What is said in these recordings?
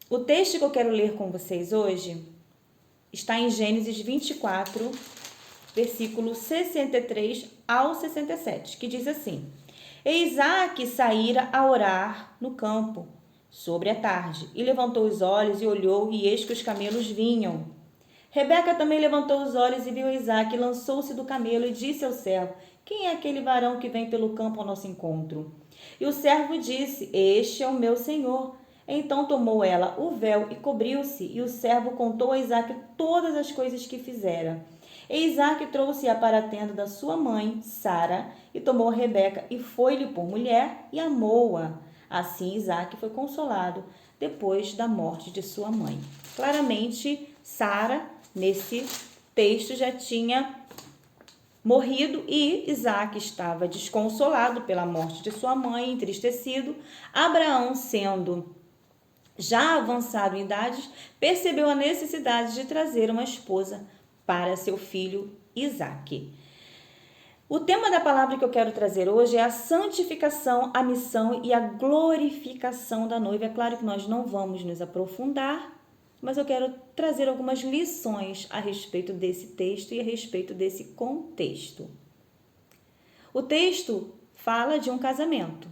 O texto que eu quero ler com vocês hoje está em Gênesis 24, versículo 63 ao 67, que diz assim: E Isaque saíra a orar no campo, sobre a tarde, e levantou os olhos e olhou, e eis que os camelos vinham. Rebeca também levantou os olhos e viu Isaque, lançou-se do camelo e disse ao servo: Quem é aquele varão que vem pelo campo ao nosso encontro? E o servo disse: Este é o meu senhor. Então tomou ela o véu e cobriu-se, e o servo contou a Isaque todas as coisas que fizera. E Isaque trouxe-a para a tenda da sua mãe, Sara, e tomou Rebeca e foi-lhe por mulher e amou-a. Assim Isaque foi consolado depois da morte de sua mãe. Claramente, Sara, nesse texto, já tinha morrido e Isaque estava desconsolado pela morte de sua mãe, entristecido. Abraão, sendo já avançado em idades, percebeu a necessidade de trazer uma esposa para seu filho Isaque. O tema da palavra que eu quero trazer hoje é a santificação, a missão e a glorificação da noiva. É claro que nós não vamos nos aprofundar, mas eu quero trazer algumas lições a respeito desse texto e a respeito desse contexto. O texto fala de um casamento,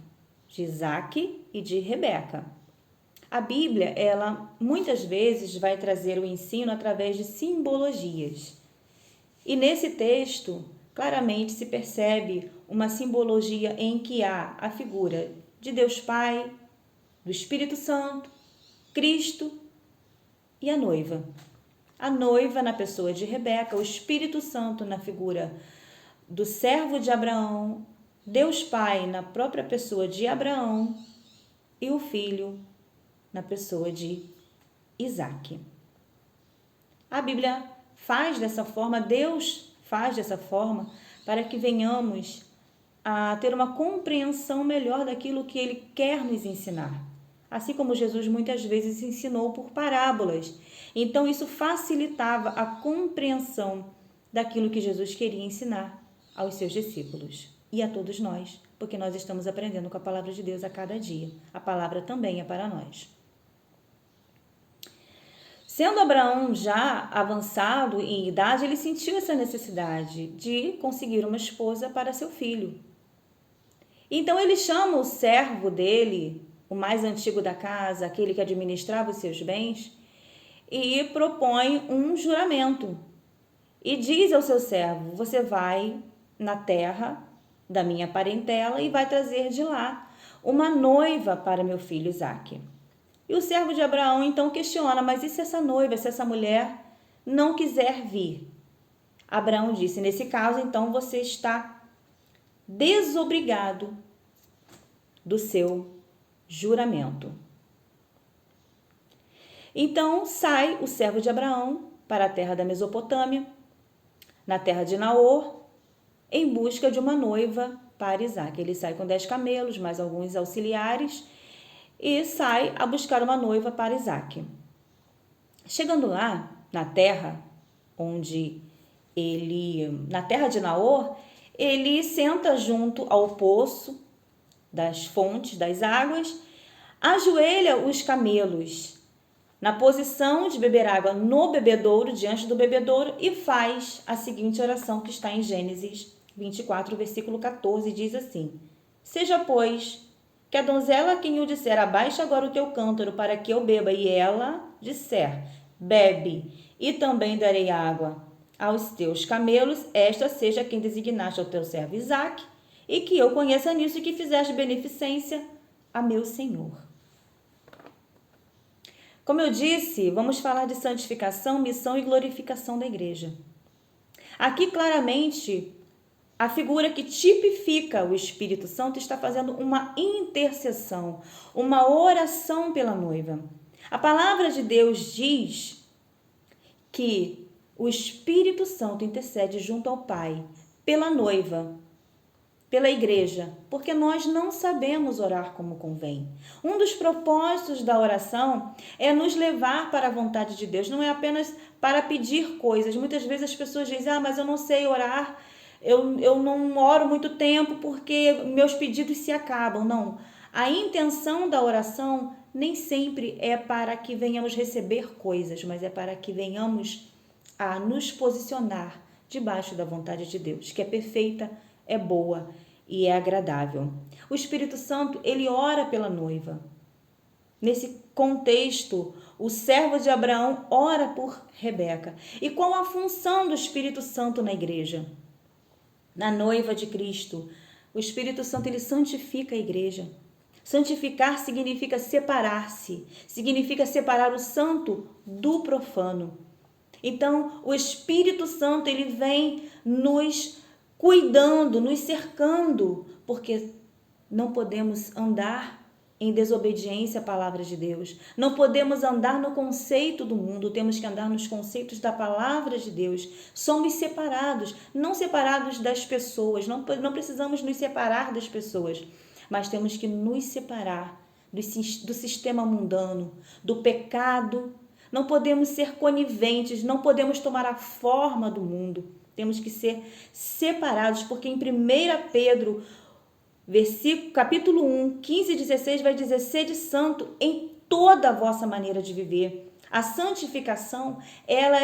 de Isaque e de Rebeca. A Bíblia, ela muitas vezes vai trazer o ensino através de simbologias. E nesse texto, claramente se percebe uma simbologia em que há a figura de Deus Pai, do Espírito Santo, Cristo e a noiva. A noiva na pessoa de Rebeca, o Espírito Santo na figura do servo de Abraão, Deus Pai na própria pessoa de Abraão e o filho na pessoa de Isaque. A Bíblia faz dessa forma, Deus faz dessa forma para que venhamos a ter uma compreensão melhor daquilo que Ele quer nos ensinar. Assim como Jesus muitas vezes ensinou por parábolas. Então isso facilitava a compreensão daquilo que Jesus queria ensinar aos seus discípulos e a todos nós, porque nós estamos aprendendo com a palavra de Deus a cada dia. A palavra também é para nós. Sendo Abraão já avançado em idade, ele sentiu essa necessidade de conseguir uma esposa para seu filho. Então ele chama o servo dele, o mais antigo da casa, aquele que administrava os seus bens, e propõe um juramento. E diz ao seu servo: você vai na terra da minha parentela e vai trazer de lá uma noiva para meu filho Isaque. E o servo de Abraão então questiona: mas e se essa noiva, se essa mulher não quiser vir? Abraão disse: nesse caso, então você está desobrigado do seu juramento. Então sai o servo de Abraão para a terra da Mesopotâmia, na terra de Naor, em busca de uma noiva para Isaque. Ele sai com 10 camelos, mais alguns auxiliares, e sai a buscar uma noiva para Isaque. Chegando lá, na terra na terra de Naor, ele senta junto ao poço das fontes, das águas, ajoelha os camelos na posição de beber água no bebedouro, diante do bebedouro, e faz a seguinte oração que está em Gênesis 24, versículo 14, diz assim: seja, pois, que a donzela a quem eu disser: abaixa agora o teu cântaro para que eu beba, e ela disser: bebe, e também darei água aos teus camelos, esta seja quem designaste ao teu servo Isaque, e que eu conheça nisso e que fizeste beneficência a meu senhor. Como eu disse, vamos falar de santificação, missão e glorificação da igreja. Aqui claramente a figura que tipifica o Espírito Santo está fazendo uma intercessão, uma oração pela noiva. A palavra de Deus diz que o Espírito Santo intercede junto ao Pai pela noiva, pela igreja, porque nós não sabemos orar como convém. Um dos propósitos da oração é nos levar para a vontade de Deus, não é apenas para pedir coisas. Muitas vezes as pessoas dizem: mas eu não sei orar, eu não oro muito tempo porque meus pedidos se acabam. Não, a intenção da oração nem sempre é para que venhamos receber coisas, mas é para que venhamos a nos posicionar debaixo da vontade de Deus, que é perfeita, é boa e é agradável. O Espírito Santo, ele ora pela noiva. Nesse contexto, o servo de Abraão ora por Rebeca. E qual a função do Espírito Santo na igreja? Na noiva de Cristo, o Espírito Santo, ele santifica a igreja. Santificar significa separar-se, significa separar o santo do profano. Então, o Espírito Santo, ele vem nos cuidando, nos cercando, porque não podemos andar em desobediência à palavra de Deus. Não podemos andar no conceito do mundo, temos que andar nos conceitos da palavra de Deus. Somos separados, não separados das pessoas, não precisamos nos separar das pessoas, mas temos que nos separar do sistema mundano, do pecado. Não podemos ser coniventes, não podemos tomar a forma do mundo. Temos que ser separados, porque em 1 Pedro, capítulo 1, 15 e 16, vai dizer: sede santo em toda a vossa maneira de viver. A santificação, ela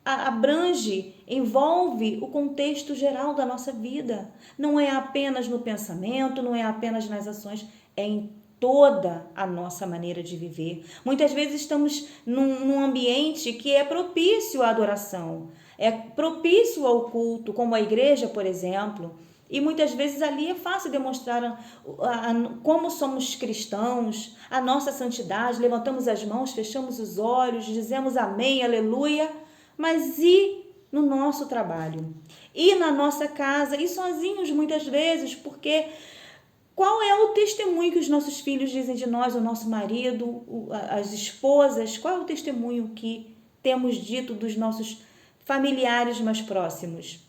abrange, envolve o contexto geral da nossa vida. Não é apenas no pensamento, não é apenas nas ações, é em toda a nossa maneira de viver. Muitas vezes estamos num ambiente que é propício à adoração, é propício ao culto, como a igreja, por exemplo, e muitas vezes ali é fácil demonstrar como somos cristãos, a nossa santidade, levantamos as mãos, fechamos os olhos, dizemos amém, aleluia, mas e no nosso trabalho? E na nossa casa? E sozinhos muitas vezes, porque qual é o testemunho que os nossos filhos dizem de nós, o nosso marido, as esposas? Qual é o testemunho que temos dito dos nossos familiares mais próximos?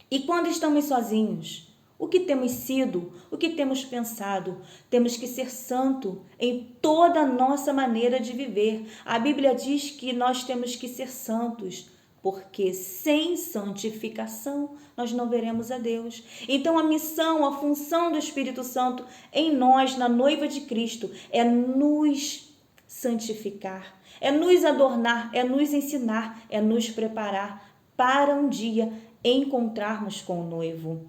E quando estamos sozinhos, o que temos sido, o que temos pensado? Temos que ser santo em toda a nossa maneira de viver. A Bíblia diz que nós temos que ser santos, porque sem santificação nós não veremos a Deus. Então a missão, a função do Espírito Santo em nós, na noiva de Cristo, é nos santificar, é nos adornar, é nos ensinar, é nos preparar para um dia encontrarmos com o noivo.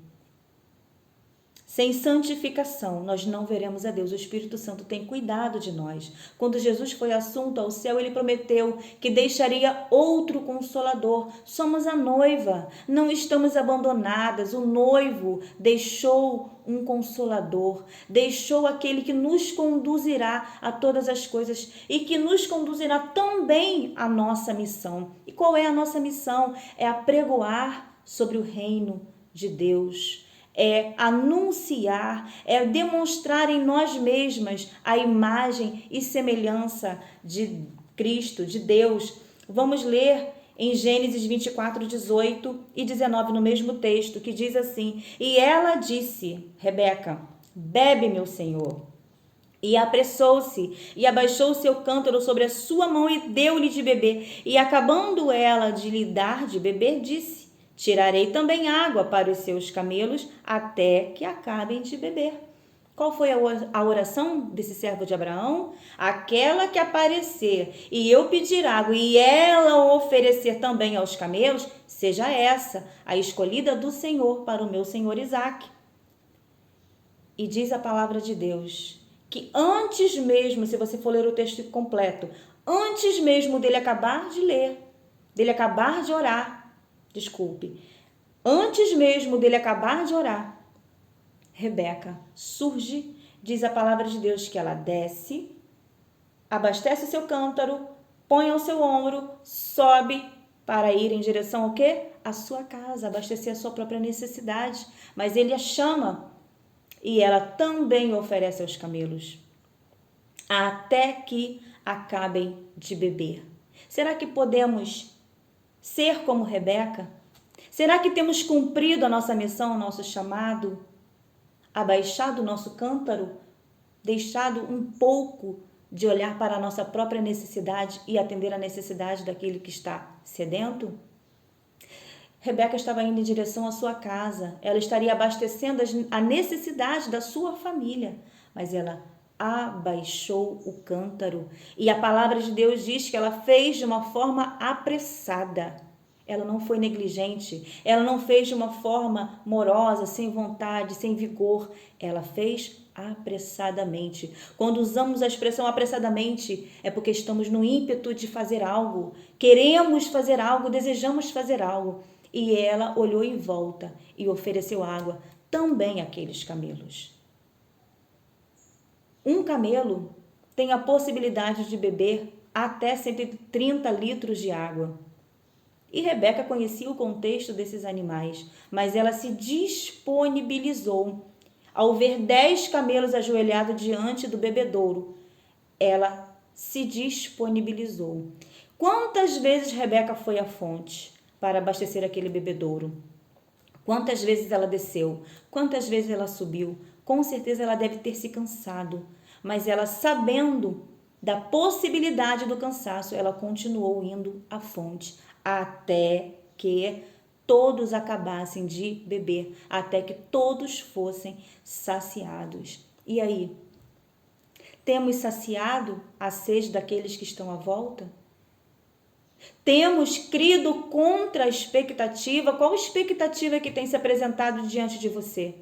Sem santificação, nós não veremos a Deus. O Espírito Santo tem cuidado de nós. Quando Jesus foi assunto ao céu, ele prometeu que deixaria outro consolador. Somos a noiva, não estamos abandonadas. O noivo deixou um consolador, deixou aquele que nos conduzirá a todas as coisas e que nos conduzirá também à nossa missão. E qual é a nossa missão? É apregoar sobre o reino de Deus. É anunciar, é demonstrar em nós mesmas a imagem e semelhança de Cristo, de Deus. Vamos ler em Gênesis 24, 18 e 19 no mesmo texto, que diz assim: e ela disse, Rebeca, bebe, meu senhor. E apressou-se e abaixou o seu cântaro sobre a sua mão e deu-lhe de beber. E acabando ela de lhe dar de beber, disse: tirarei também água para os seus camelos até que acabem de beber. Qual foi a oração desse servo de Abraão? Aquela que aparecer e eu pedir água e ela oferecer também aos camelos, seja essa a escolhida do Senhor para o meu senhor Isaque. E diz a palavra de Deus que antes mesmo, se você for ler o texto completo, antes mesmo dele acabar de ler, dele acabar de orar, antes mesmo dele acabar de orar, Rebeca surge, diz a palavra de Deus que ela desce, abastece o seu cântaro, põe ao seu ombro, sobe para ir em direção ao quê? A sua casa, abastecer a sua própria necessidade. Mas ele a chama e ela também oferece aos camelos, até que acabem de beber. Será que podemos ser como Rebeca? Será que temos cumprido a nossa missão, o nosso chamado? Abaixado o nosso cântaro? Deixado um pouco de olhar para a nossa própria necessidade e atender a necessidade daquele que está sedento? Rebeca estava indo em direção à sua casa. Ela estaria abastecendo a necessidade da sua família. Mas ela abaixou o cântaro. E a palavra de Deus diz que ela fez de uma forma apressada. Ela não foi negligente, ela não fez de uma forma morosa, sem vontade, sem vigor. Ela fez apressadamente. Quando usamos a expressão apressadamente, é porque estamos no ímpeto de fazer algo, queremos fazer algo, desejamos fazer algo. E ela olhou em volta e ofereceu água também àqueles camelos. Um camelo tem a possibilidade de beber até 130 litros de água. E Rebeca conhecia o contexto desses animais, mas ela se disponibilizou. Ao ver 10 camelos ajoelhados diante do bebedouro, ela se disponibilizou. Quantas vezes Rebeca foi à fonte para abastecer aquele bebedouro? Quantas vezes ela desceu? Quantas vezes ela subiu? Com certeza ela deve ter se cansado, mas ela, sabendo da possibilidade do cansaço, ela continuou indo à fonte até que todos acabassem de beber, até que todos fossem saciados. E aí? Temos saciado a sede daqueles que estão à volta? Temos crido contra a expectativa? Qual expectativa que tem se apresentado diante de você?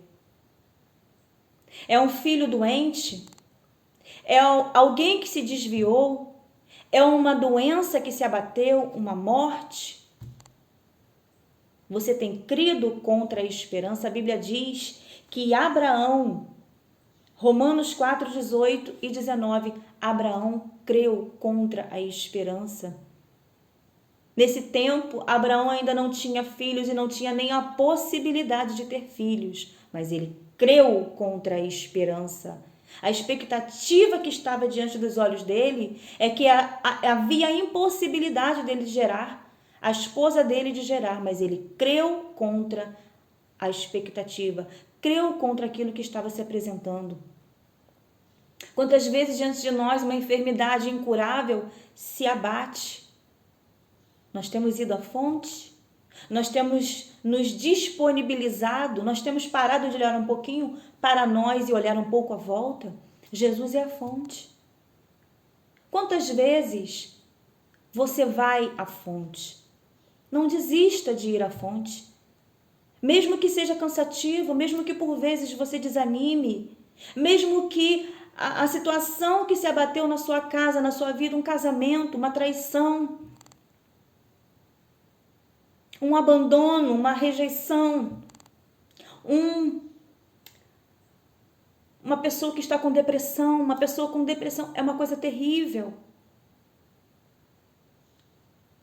É um filho doente? É alguém que se desviou? É uma doença que se abateu? Uma morte? Você tem crido contra a esperança? A Bíblia diz que Abraão, Romanos 4, 18 e 19, Abraão creu contra a esperança. Nesse tempo, Abraão ainda não tinha filhos e não tinha nem a possibilidade de ter filhos, mas ele creu contra a esperança. A expectativa que estava diante dos olhos dele é que havia a impossibilidade dele de gerar, a esposa dele de gerar, mas ele creu contra a expectativa, creu contra aquilo que estava se apresentando. Quantas vezes diante de nós uma enfermidade incurável se abate? Nós temos ido à fonte? Nós temos nos disponibilizado? Nós temos parado de olhar um pouquinho para nós e olhar um pouco à volta? Jesus é a fonte. Quantas vezes você vai à fonte? Não desista de ir à fonte. Mesmo que seja cansativo, mesmo que por vezes você desanime, mesmo que a situação que se abateu na sua casa, na sua vida, um casamento, uma traição, um abandono, uma rejeição, uma pessoa que está com depressão, uma pessoa com depressão é uma coisa terrível.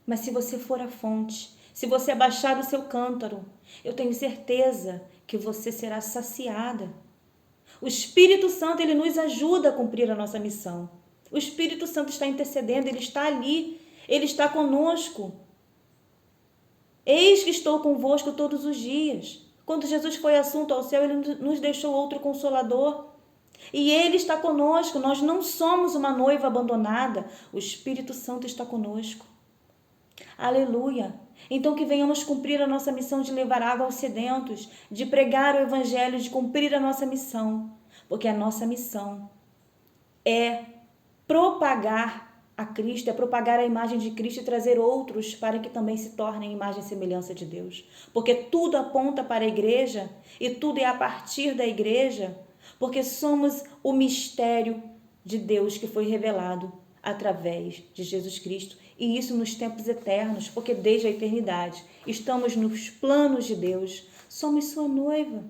Mas se você for à fonte, se você abaixar o seu cântaro, eu tenho certeza que você será saciada. O Espírito Santo, ele nos ajuda a cumprir a nossa missão. O Espírito Santo está intercedendo, ele está ali, ele está conosco. Eis que estou convosco todos os dias. Quando Jesus foi assunto ao céu, ele nos deixou outro consolador. E ele está conosco, nós não somos uma noiva abandonada. O Espírito Santo está conosco. Aleluia! Então que venhamos cumprir a nossa missão de levar água aos sedentos, de pregar o Evangelho, de cumprir a nossa missão. Porque a nossa missão é propagar a Cristo, é propagar a imagem de Cristo e trazer outros para que também se tornem imagem e semelhança de Deus. Porque tudo aponta para a igreja e tudo é a partir da igreja, porque somos o mistério de Deus que foi revelado através de Jesus Cristo. E isso nos tempos eternos, porque desde a eternidade estamos nos planos de Deus, somos sua noiva.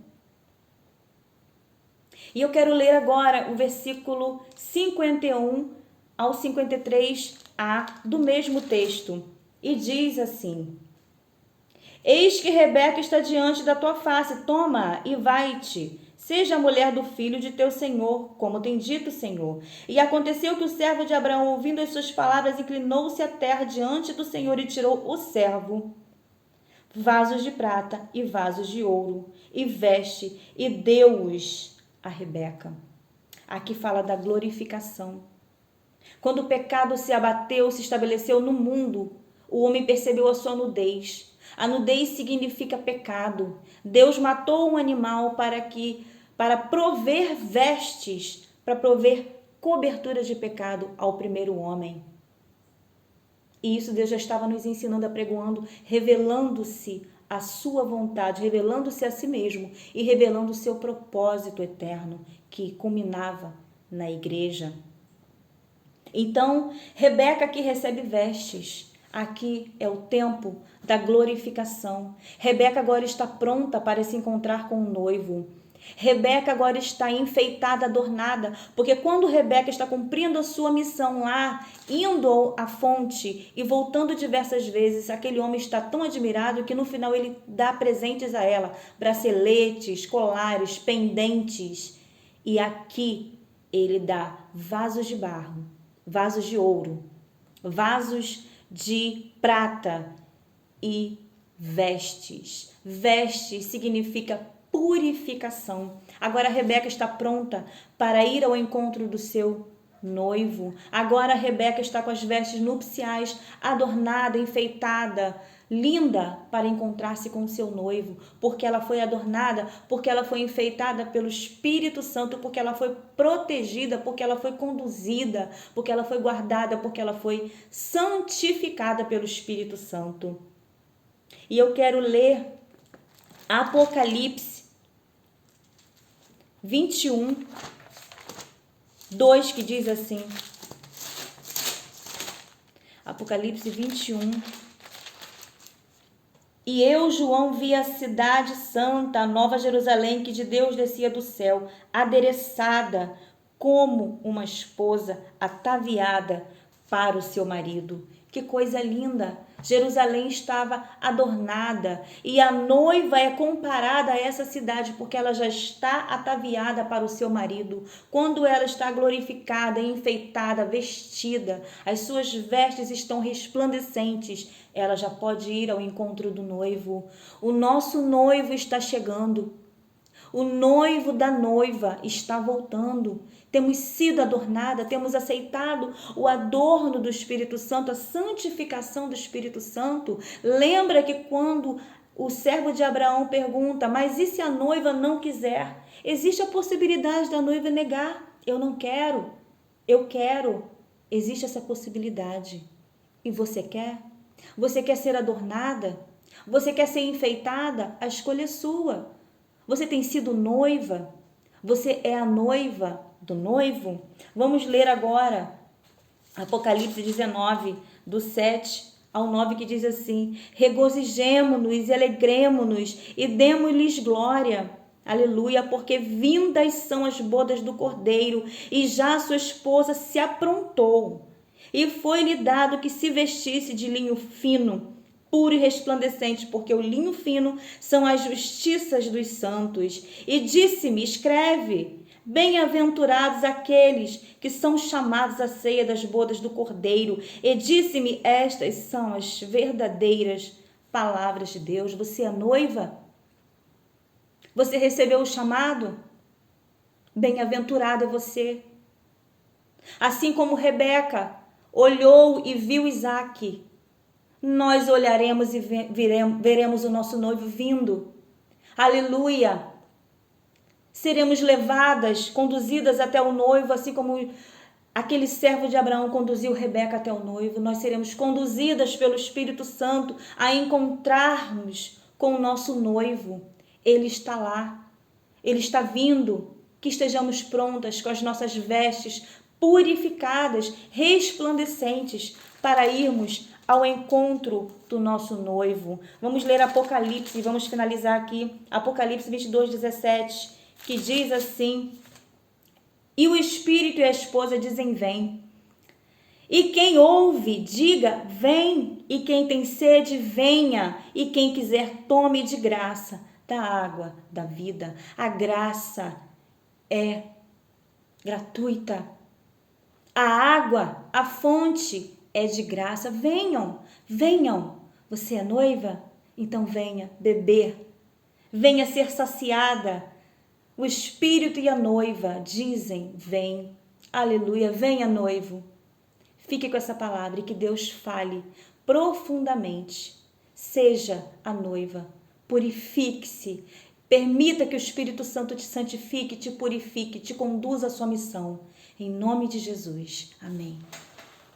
E eu quero ler agora o versículo 51 ao 53a do mesmo texto. E diz assim: Eis que Rebeca está diante da tua face, toma e vai-te. Seja a mulher do filho de teu senhor, como tem dito o Senhor. E aconteceu que o servo de Abraão, ouvindo as suas palavras, inclinou-se à terra diante do Senhor e tirou o servo vasos de prata e vasos de ouro, e veste, e deu-os a Rebeca. Aqui fala da glorificação. Quando o pecado se abateu, se estabeleceu no mundo, o homem percebeu a sua nudez. A nudez significa pecado. Deus matou um animal para prover vestes para prover cobertura de pecado ao primeiro homem. E isso Deus já estava nos ensinando, apregoando, revelando-se a sua vontade, revelando-se a si mesmo e revelando o seu propósito eterno, que culminava na igreja. Então, Rebeca aqui recebe vestes. Aqui é o tempo da glorificação. Rebeca agora está pronta para se encontrar com o noivo. Rebeca agora está enfeitada, adornada, porque quando Rebeca está cumprindo a sua missão lá, indo à fonte e voltando diversas vezes, aquele homem está tão admirado que no final ele dá presentes a ela, braceletes, colares, pendentes. E aqui ele dá vasos de barro, vasos de ouro, vasos de prata e vestes. Vestes significa purificação. Agora Rebeca está pronta para ir ao encontro do seu noivo. Agora Rebeca está com as vestes nupciais, adornada, enfeitada, linda para encontrar-se com o seu noivo, porque ela foi adornada, porque ela foi enfeitada pelo Espírito Santo, porque ela foi protegida, porque ela foi conduzida, porque ela foi guardada, porque ela foi santificada pelo Espírito Santo. E eu quero ler Apocalipse 21, 2, que diz assim. Apocalipse 21. E eu, João, vi a cidade santa, a nova Jerusalém, que de Deus descia do céu, adereçada como uma esposa ataviada para o seu marido. Que coisa linda! Jerusalém estava adornada e a noiva é comparada a essa cidade porque ela já está ataviada para o seu marido. Quando ela está glorificada, enfeitada, vestida, as suas vestes estão resplandecentes, ela já pode ir ao encontro do noivo. O nosso noivo está chegando. O noivo da noiva está voltando. Temos sido adornada, temos aceitado o adorno do Espírito Santo, a santificação do Espírito Santo. Lembra que quando o servo de Abraão pergunta, mas e se a noiva não quiser? Existe a possibilidade da noiva negar. Eu não quero, eu quero. Existe essa possibilidade. E você quer? Você quer ser adornada? Você quer ser enfeitada? A escolha é sua. Você tem sido noiva? Você é a noiva do noivo? Vamos ler agora Apocalipse 19, do 7 ao 9, que diz assim: regozijemo-nos e alegremo-nos e demos-lhes glória. Aleluia, porque vindas são as bodas do Cordeiro e já sua esposa se aprontou. E foi-lhe dado que se vestisse de linho fino, puro e resplandecente, porque o linho fino são as justiças dos santos. E disse-me, escreve, bem-aventurados aqueles que são chamados à ceia das bodas do Cordeiro. E disse-me, estas são as verdadeiras palavras de Deus. Você é noiva? Você recebeu o chamado? Bem-aventurado é você. Assim como Rebeca olhou e viu Isaque, nós olharemos e veremos o nosso noivo vindo. Aleluia! Seremos levadas, conduzidas até o noivo, assim como aquele servo de Abraão conduziu Rebeca até o noivo. Nós seremos conduzidas pelo Espírito Santo a encontrarmos com o nosso noivo. Ele está lá, ele está vindo. Que estejamos prontas com as nossas vestes purificadas, resplandecentes, para irmos ao encontro do nosso noivo. Vamos ler Apocalipse e vamos finalizar aqui. Apocalipse 22, 17, que diz assim: e o Espírito e a esposa dizem, vem. E quem ouve, diga, vem. E quem tem sede, venha. E quem quiser, tome de graça da água da vida. A graça é gratuita. A água, a fonte é de graça. Venham, venham. Você é noiva? Então venha beber. Venha ser saciada. O Espírito e a noiva dizem, vem. Aleluia, venha noivo. Fique com essa palavra e que Deus fale profundamente. Seja a noiva. Purifique-se. Permita que o Espírito Santo te santifique, te purifique, te conduza à sua missão. Em nome de Jesus. Amém.